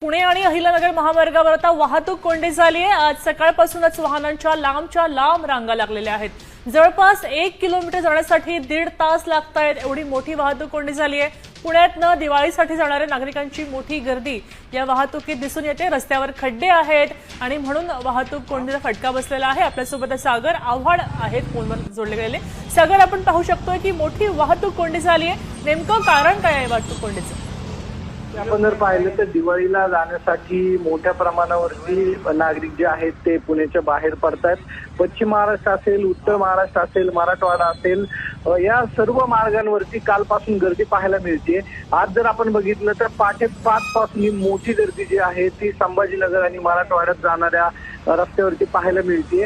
पुणे आणि अहिल्यानगर महामार्गावर आता वाहतूक कोंडी झाली आहे। आज सकाळपासूनच वाहनांच्या लांबच्या लांब रांगा लागलेल्या आहेत। जवळपास 1 किलोमीटर जाण्यासाठी 1.5 तास लागतायत, एवढी मोठी वाहतूक कोंडी झाली आहे। पुण्यातनं दिवाळीसाठी जाणाऱ्या नागरिकांची मोठी गर्दी या वाहतुकीत दिसून येते। रस्त्यावर खड्डे आहेत आणि म्हणून वाहतूक कोंडीचा फटका बसलेला आहे। आपल्यासोबत सागर आव्हाड आहेत फोनवर जोडले गेलेले। सागर, आपण पाहू शकतोय की मोठी वाहतूक कोंडी झाली आहे, नेमकं कारण काय आहे वाहतूक कोंडीचं? आपण जर पाहिलं तर दिवाळीला जाण्यासाठी मोठ्या प्रमाणावरती नागरिक जे आहेत ते पुण्याच्या बाहेर पडतात। पश्चिम महाराष्ट्र असेल, उत्तर महाराष्ट्र असेल, मराठवाडा असेल, या सर्व मार्गांवरती कालपासून गर्दी पाहायला मिळते। आज जर आपण बघितलं तर पहाटे 5 पासून ही मोठी गर्दी जी आहे ती संभाजीनगर आणि मराठवाड्यात जाणाऱ्या रस्त्यावरती पाहायला मिळते।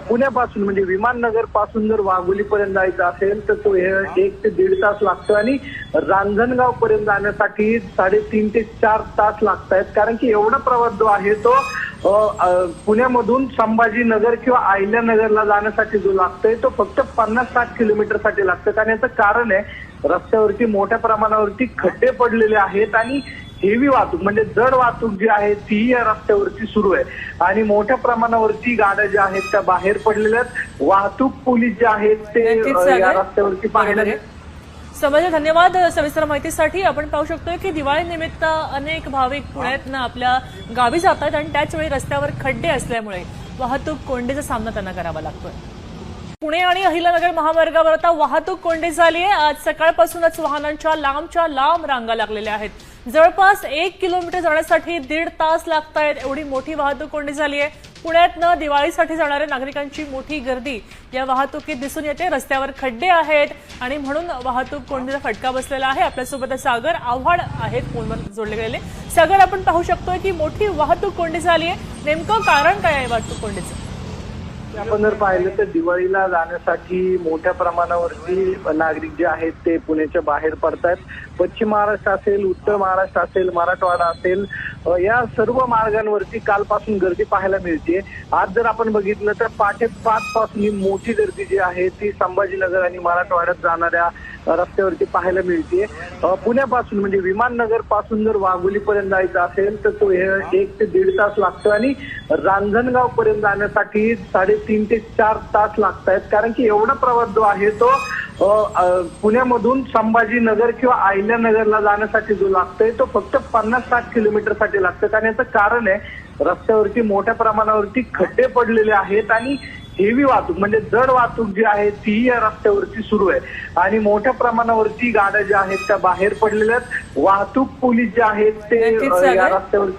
पुण्यापासून म्हणजे विमाननगर पासून जर वाघोलीपर्यंत जायचं असेल तर तो 1 ते 1.5 तास लागतो आणि रांजणगाव पर्यंत जाण्यासाठी 3.5 ते 4 तास लागतायत। कारण की एवढा प्रवास जो आहे तो पुण्यामधून संभाजीनगर किंवा अहिल्यानगरला जाण्यासाठी जो लागतोय तो फक्त 50-60 किलोमीटर साठी लागतो। आणि याचं कारण आहे रस्त्यावरती मोठ्या प्रमाणावरती खड्डे पडलेले आहेत आणि हेवी वाहतूक म्हणजे जड वाहतूक जी आहे ती या रस्त्यावरती सुरू आहे आणि मोठ्या प्रमाणावरती गाड्या ज्या आहेत त्या बाहेर पडलेल्या आहेत। वाहतूक पोलीस जे आहेत ते या रस्त्यावरती पाहायला समजलं, धन्यवाद सविस्तर माहितीसाठी। आपण पाहू शकतोय की दिवाळी निमित्त अनेक भाविक पुण्यातनं आपल्या गावी जातात आणि त्याच वेळी रस्त्यावर खड्डे असल्यामुळे वाहतूक कोंडीचा सामना त्यांना करावा लागतोय। पुणे आणि अहिल्यानगर महामार्गावर आता वाहतूक कोंडी झाली आहे। आज सकाळपासूनच वाहनांच्या लांबच्या लांब रांगा लागलेल्या आहेत। जवळपास 1 किलोमीटर जाण्यासाठी 1.5 तास लागतायत, एवढी मोठी वाहतूक कोंडी झाली आहे। पुण्यातनं दिवाळीसाठी जाणाऱ्या नागरिकांची मोठी गर्दी या वाहतुकीत दिसून येते। रस्त्यावर खड्डे आहेत आणि म्हणून वाहतूक कोंडीचा फटका बसलेला आहे। आपल्यासोबत सागर आव्हाड आहेत फोनवर जोडले गेलेले। सागर, आपण पाहू शकतोय की मोठी वाहतूक कोंडी झाली आहे, नेमकं कारण काय आहे वाहतूक कोंडीचं? आपण जर पाहिलं तर दिवाळीला जाण्यासाठी मोठ्या प्रमाणावरती नागरिक जे आहेत ते पुण्याच्या बाहेर पडतात। पश्चिम महाराष्ट्र असेल, उत्तर महाराष्ट्र असेल, मराठवाडा असेल, या सर्व मार्गांवरती कालपासून गर्दी पाहायला मिळते। आज जर आपण बघितलं तर पहाटे 5 पासून ही मोठी गर्दी जी आहे ती संभाजीनगर आणि मराठवाड्यात जाणाऱ्या रस्त्यावरती पाहायला मिळते। पुण्यापासून म्हणजे विमाननगर पासून जर वाघोलीपर्यंत जायचं असेल तर तो 1 ते 1.5 तास लागतो आणि रांजणगाव पर्यंत जाण्यासाठी 3.5 ते 4 तास लागतायत। कारण की एवढा प्रवास जो आहे तो पुण्यामधून संभाजीनगर किंवा अहिल्यानगरला जाण्यासाठी जो लागतोय तो फक्त 50-60 किलोमीटर साठी लागतो। आणि याचं कारण आहे रस्त्यावरती मोठ्या प्रमाणावरती खड्डे पडलेले आहेत आणि हेवी वाहतूक म्हणजे जड वाहतूक जी आहे ती या रस्त्यावरती सुरू आहे आणि मोठ्या प्रमाणावरती गाड्या ज्या आहेत त्या बाहेर पडलेल्या आहेत। वाहतूक पोलीस जे आहेत ते या रस्त्यावरती